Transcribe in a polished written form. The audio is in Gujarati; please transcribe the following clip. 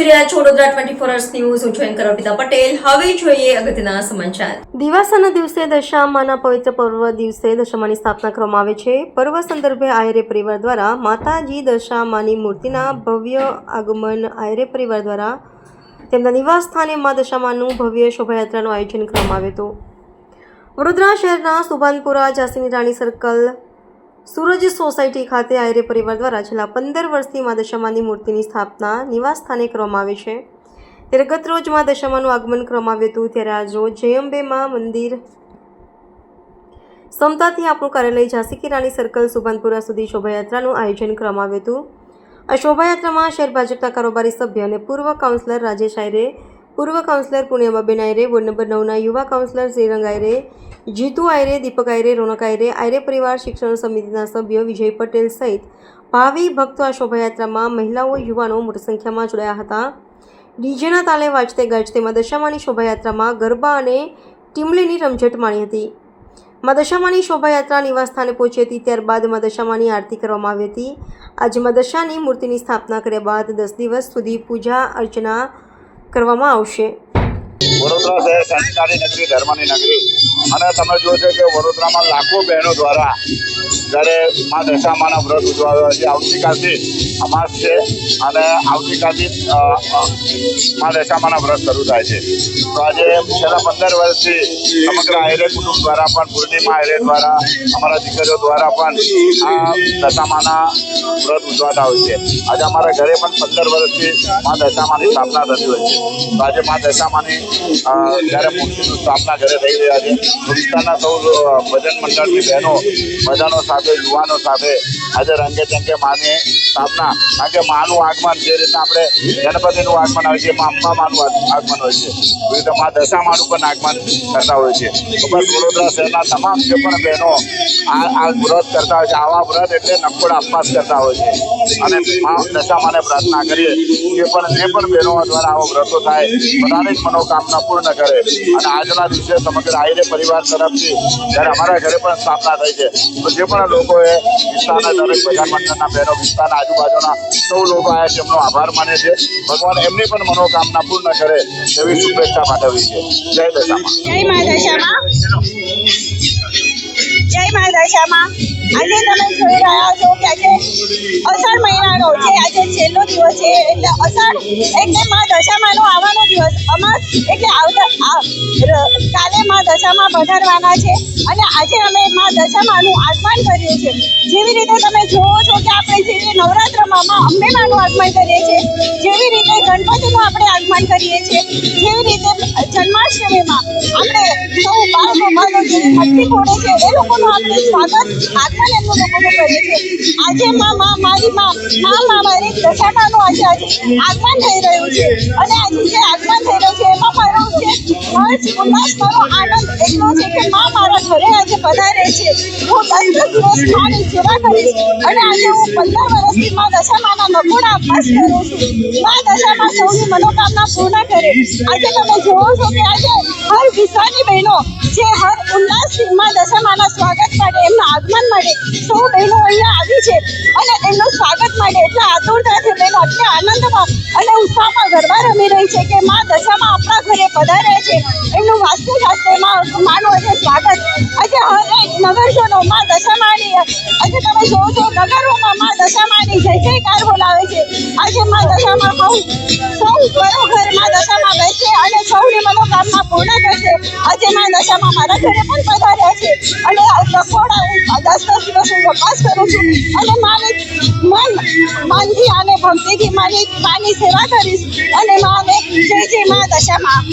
રહ્યા છો વડોદરા 24 અવર્સ ન્યૂઝ. હું છું એન્કર અર્પિતા પટેલ. હવે જોઈએ અગત્યના સમાચાર. દિવાસાના દિવસે દશામાના પવિત્ર પર્વ દિવસે દશામાની સ્થાપના કરવામાં આવે છે. પર્વ સંદર્ભે આયરે પરિવાર દ્વારા માતાજી દશામાની મૂર્તિના ભવ્ય આગમન આયરે પરિવાર દ્વારા તેમના નિવાસ સ્થાને મા દશામાનું ભવ્ય શોભાયાત્રાનું આયોજન કરવામાં આવ્યું હતું. વડોદરા શહેરના સુભાનપુરા ઝાંસીની રાણી સર્કલ સૂરજ સોસાયટી ખાતે આયરે પરિવાર દ્વારા છેલ્લા 15 વર્ષથી મા દશામાની મૂર્તિની સ્થાપના નિવાસ સ્થાને કરવામાં આવે છે. ત્યારે ગત રોજ મા દશામાનું આગમન કરવામાં આવ્યું હતું. ત્યારે આજ રોજ જય અંબે મા મંદિર સમતાથી આપણું કાર્યાલય ઝાંસી કી રાણી સર્કલ સુભાનપુરા સુધી શોભાયાત્રાનું આયોજન કરવામાં આવ્યું હતું. આ શોભાયાત્રામાં શહેર ભાજપના કારોબારી સભ્ય અને પૂર્વ કાઉન્સિલર રાજેશ આયરે, પૂર્વ કાઉન્સિલર પૂર્ણિમાબેન આયરે, વોર્ડ નંબર 9ના યુવા કાઉન્સિલર શ્રીરંગ આયરે, જીતુ આયરે, દીપક આયરે, રોનક આયરે, આયરે પરિવાર શિક્ષણ સમિતિના સભ્ય વિજય પટેલ સહિત ભાવિ ભક્તો આ શોભાયાત્રામાં મહિલાઓ, યુવાનો મોટી સંખ્યામાં જોડાયા હતા. ડીજેના તાલે વાજતે ગાજતે મા દશામાની શોભાયાત્રામાં ગરબા અને ટીમલીની રમઝટ માણી હતી. મા દશામાની શોભાયાત્રા નિવાસ સ્થાને પહોંચી હતી. ત્યારબાદ મા દશામાની આરતી કરવામાં આવી હતી. આજે મા દશાની મૂર્તિની સ્થાપના કર્યા બાદ 10 દિવસ સુધી પૂજા અર્ચના કરવામાં આવશે. વડોદરા શહેર સંસ્કારી નગરી, ધર્મની નગરી, અને તમે જોશો કે વડોદરામાં લાખો બહેનો દ્વારા જ્યારે મા દશામાના વ્રત ઉજવાયો છે. આવતીકાલથી અમાસ છે અને આવતીકાલથી મા દશામાના વ્રત શરૂ થાય છે. તો આજે છેલ્લા 15 વર્ષથી સમગ્ર આયરે કુટુંબ દ્વારા પણ, પૂર્ણિમા આયરે દ્વારા, અમારા દીકરીઓ દ્વારા પણ આ દશામાના વ્રત ઉજવાતા હોય છે. આજે અમારા ઘરે પણ 15 વર્ષથી મા દશામાની સ્થાપના થતી હોય છે. તો આજે મા દશામાની જ્યારે મૂર્તિની સ્થાપના ઘરે થઈ રહ્યા છે. વિસ્તારના સૌ ભજન મંડળની બહેનો બધાનો સાથે, યુવાનો સાથે આજે રંગે ચંગે માની સ્થાપના, કારણ કે માનું આગમન જે રીતના આપણે ગણપતિનું આગમન હોય છે, એમાં અંબા માનું આગમન હોય છે, એવી રીતે મા દશામાનું પણ આગમન કરતા હોય છે. તો બસ વડોદરા શહેરના તમામ જે પણ બહેનો આ વ્રત કરતા હોય છે, આવા વ્રત એટલે નકોડા અપવાસ કરતા હોય છે, અને મા દશામાને પ્રાર્થના કરીએ જે પણ બહેનો દ્વારા આવો વ્રતો થાય, બધાની જ મનોકામના પૂર્ણ કરે. અને આજના દિવસે સમગ્ર આયરે પરિવાર તરફથી જ્યારે અમારા ઘરે પણ સ્થાપના થઈ છે, તો જે પણ લોકોએ વિસ્તારના દરેક બજાર મંડળના બહેનો, વિસ્તારના આજુબાજુના સૌ લોકો આવ્યા છે, એમનો આભાર માને છે. ભગવાન એમની પણ મનોકામના પૂર્ણ કરે એવી શુભેચ્છા પાઠવી છે. જય દશામા. જય મા દશામા. જય મા દશામા. આજે તમે જોઈ રહ્યા છો કે આજે અષાઢ મહિનાનો છે, આજે છેલ્લો દિવસ છે. એટલે અષાઢ એટલે મા દશામાનો આવવાનો દિવસ. અમાસ એટલે કાલે મા દશામા પધારવાના છે, અને આજે અમે મા દશામાનું આગમન કર્યું છે. જેવી રીતે તમે જુઓ છો કે આપણે જે નવરાત્રમાં મા અંબેમાનું આગમન કરીએ છીએ, જેવી રીતે ગણપતિનું આપણે આગમન કરીએ છીએ, જેવી રીતે જન્માષ્ટમીમાં આપણે સૌ બાળકો જેવી મટકી ફોડે છે, એ લોકોનું આપણે સ્વાગત આગમન એમનું લોકોનું કરીએ છીએ. આજે મારી મારી દશામાનું આજે આગમન થઈ રહ્યું છે, અને આજે જે આગમન થઈ રહ્યું છે એમાં મારો જે હર્ષ ઉલ્લાસ, મારો આનંદ એટલો છે કે મા મારા ઘરે આજે પધારે છે. હું 10 દિવસ મારી સેવા કરીશ, અને આજે હું 15 વર્ષથી મા દશામાના નકોડા અપવાસ કરું છું. મા દશામા સૌની મનોકામના પૂર્ણ કરે. આજે તમે જોવો છો કે આજે હર વિસ્તારની બહેનો જે હર ઉલ્લાસથી મા દશામાના સ્વાગત માટે, એમના આગમન માટે સૌ બહેનો અહીંયા આવી છે, અને એમનું સ્વાગત માટે એટલા આતુરતાથી બહેનો એટલા આનંદમાં અને ઉત્સાહમાં ગરબા રમી રહી છે કે મા દશામાં આપણા ઘરે પધારે છે. એમનું વાસ્તુ શાસ્ત્રે માનું આજે સ્વાગત. આજે હરેક નગરજનો મા દશામાની, આજે તમે જોવો છો નગરોમાં મા દશામાની જય જયકાર બોલાવે છે. આજે મા દશામાં સૌ ઘરોઘર મા દશામાં બેસે અને સૌની મનોકામના પૂર્ણ કરશે. આજે મા દશામાં મારા ઘરે પણ પધાર્યા છે, અને નકોડા હું 10 દિવસ હું ઉપવાસ કરું છું, અને મનથી અને ભક્તિથી માની સેવા કરીશ, અને માને જય જય મા દશામાં.